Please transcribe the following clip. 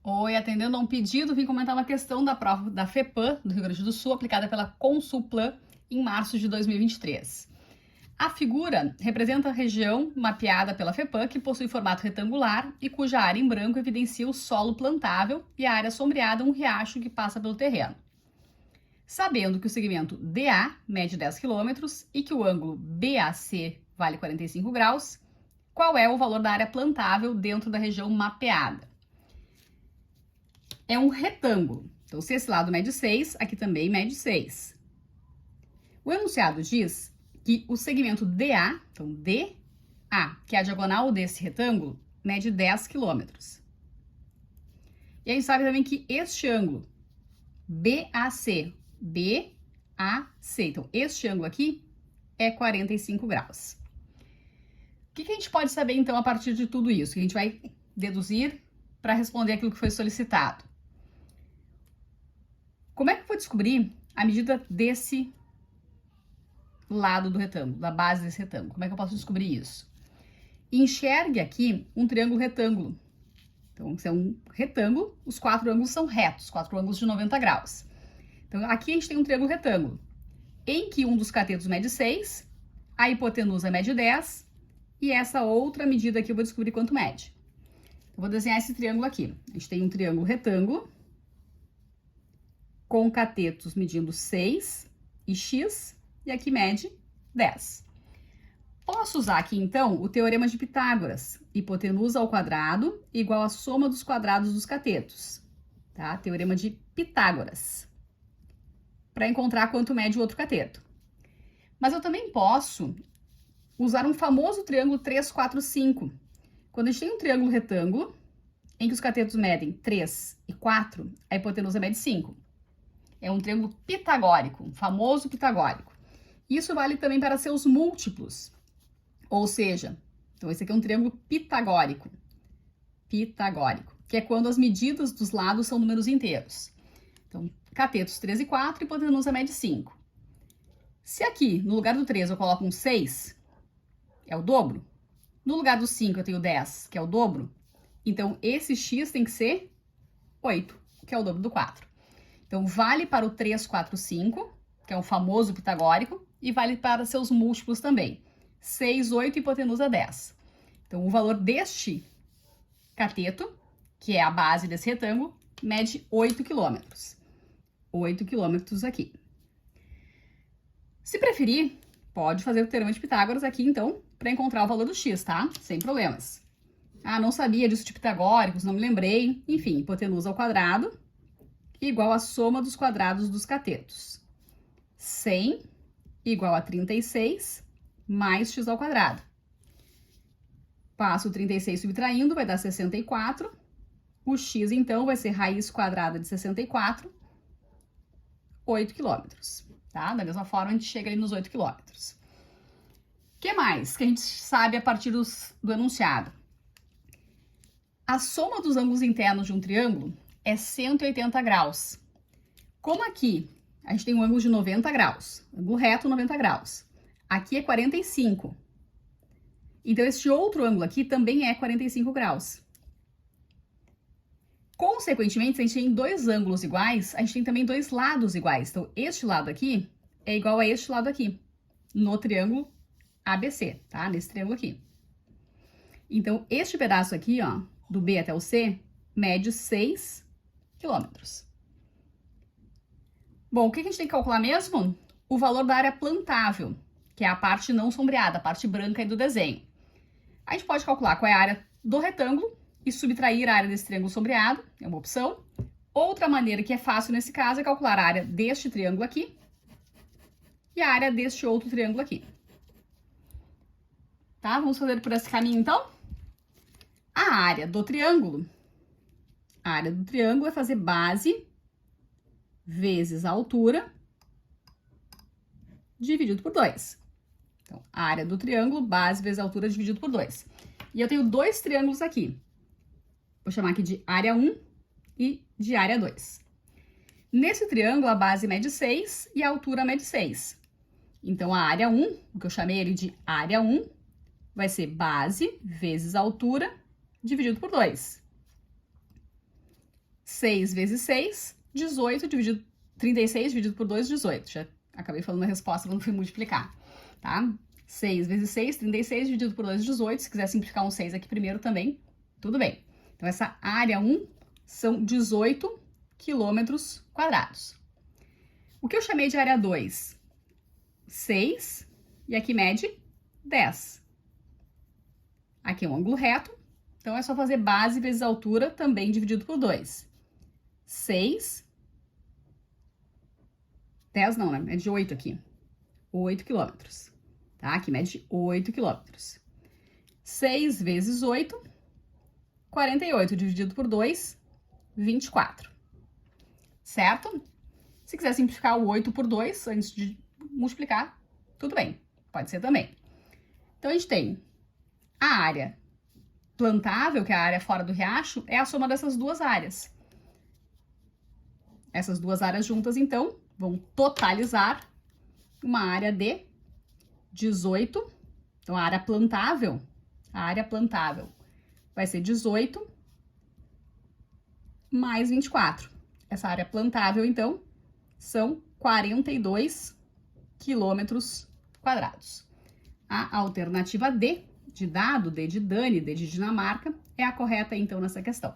Oi, atendendo a um pedido, vim comentar uma questão da prova da FEPAM, do Rio Grande do Sul, aplicada pela Consulplan em março de 2023. A figura representa a região mapeada pela FEPAM, que possui formato retangular e cuja área em branco evidencia o solo plantável e a área sombreada um riacho que passa pelo terreno. Sabendo que o segmento DA mede 10 km e que o ângulo BAC vale 45 graus, qual é o valor da área plantável dentro da região mapeada? É um retângulo. Então, se esse lado mede 6, aqui também mede 6. O enunciado diz que o segmento DA, então DA, que é a diagonal desse retângulo, mede 10 km. E a gente sabe também que este ângulo, BAC, então este ângulo aqui é 45 graus. O que a gente pode saber, então, a partir de tudo isso? Que a gente vai deduzir para responder aquilo que foi solicitado. Como é que eu vou descobrir a medida desse lado do retângulo, da base desse retângulo? Como é que eu posso descobrir isso? Enxergue aqui um triângulo retângulo. Então, se é um retângulo, os quatro ângulos são retos, quatro ângulos de 90 graus. Então, aqui a gente tem um triângulo retângulo, em que um dos catetos mede 6, a hipotenusa mede 10, e essa outra medida aqui eu vou descobrir quanto mede. Eu vou desenhar esse triângulo aqui. A gente tem um triângulo retângulo, com catetos medindo 6 e x, e aqui mede 10. Posso usar aqui, então, o teorema de Pitágoras. Hipotenusa ao quadrado igual a soma dos quadrados dos catetos. Tá? Teorema de Pitágoras. Para encontrar quanto mede o outro cateto. Mas eu também posso usar um famoso triângulo 3, 4, 5. Quando a gente tem um triângulo retângulo, em que os catetos medem 3 e 4, a hipotenusa mede 5. É um triângulo pitagórico, um famoso pitagórico. Isso vale também para seus múltiplos. Ou seja, então esse aqui é um triângulo pitagórico. Pitagórico, que é quando as medidas dos lados são números inteiros. Então, catetos 3 e 4, hipotenusa mede 5. Se aqui, no lugar do 3, eu coloco um 6, é o dobro. No lugar do 5, eu tenho 10, que é o dobro. Então, esse x tem que ser 8, que é o dobro do 4. Então, vale para o 3, 4, 5, que é o famoso pitagórico, e vale para seus múltiplos também. 6, 8, hipotenusa 10. Então, o valor deste cateto, que é a base desse retângulo, mede 8 km. 8 km aqui. Se preferir, pode fazer o teorema de Pitágoras aqui, então, para encontrar o valor do x, tá? Sem problemas. Ah, não sabia disso de pitagóricos, não me lembrei. Enfim, hipotenusa ao quadrado igual a soma dos quadrados dos catetos. 100 igual a 36 mais x ao quadrado. Passo o 36 subtraindo, vai dar 64. O x, então, vai ser raiz quadrada de 64, 8 quilômetros, tá? Da mesma forma, a gente chega ali nos 8 quilômetros. O que mais que a gente sabe a partir do enunciado? A soma dos ângulos internos de um triângulo é 180 graus. Como aqui a gente tem um ângulo de 90 graus, ângulo reto 90 graus. Aqui é 45. Então, este outro ângulo aqui também é 45 graus. Consequentemente, se a gente tem dois ângulos iguais, a gente tem também dois lados iguais. Então, este lado aqui é igual a este lado aqui, no triângulo ABC, tá? Nesse triângulo aqui. Então, este pedaço aqui, ó, do B até o C, mede 6 quilômetros. Bom, o que a gente tem que calcular mesmo? O valor da área plantável, que é a parte não sombreada, a parte branca aí do desenho. A gente pode calcular qual é a área do retângulo e subtrair a área desse triângulo sombreado, é uma opção. Outra maneira que é fácil nesse caso é calcular a área deste triângulo aqui e a área deste outro triângulo aqui. Tá? Vamos fazer por esse caminho, então? A área do triângulo é fazer base vezes a altura dividido por 2. Então, a área do triângulo, base vezes a altura dividido por 2. E eu tenho dois triângulos aqui. Vou chamar aqui de área 1 e de área 2. Nesse triângulo, a base mede 6 e a altura mede 6. Então, a área 1, o que eu chamei ele de área 1, vai ser base vezes altura dividido por 2. 6 vezes 6, 18 dividido 36 dividido por 2, 18. Já acabei falando a resposta quando fui multiplicar, tá? 6 vezes 6, 36 dividido por 2, 18. Se quiser simplificar um 6 aqui primeiro também, tudo bem. Então, essa área 1 são 18 quilômetros quadrados. O que eu chamei de área 2? 6, e aqui mede 10. Aqui é um ângulo reto, então é só fazer base vezes altura, também dividido por 2. 6, 10 não, né? É de 8 aqui. 8 quilômetros, tá? Aqui mede 8 quilômetros. 6 vezes 8, 48 dividido por 2, 24. Certo? Se quiser simplificar o 8 por 2 antes de multiplicar, tudo bem, pode ser também. Então, a gente tem a área plantável, que é a área fora do riacho, é a soma dessas duas áreas. Essas duas áreas juntas, então, vão totalizar uma área de 18. Então, a área plantável vai ser 18 mais 24. Essa área plantável, então, são 42 quilômetros quadrados. A alternativa D, de dado, D de Dani, D de Dinamarca, é a correta, então, nessa questão.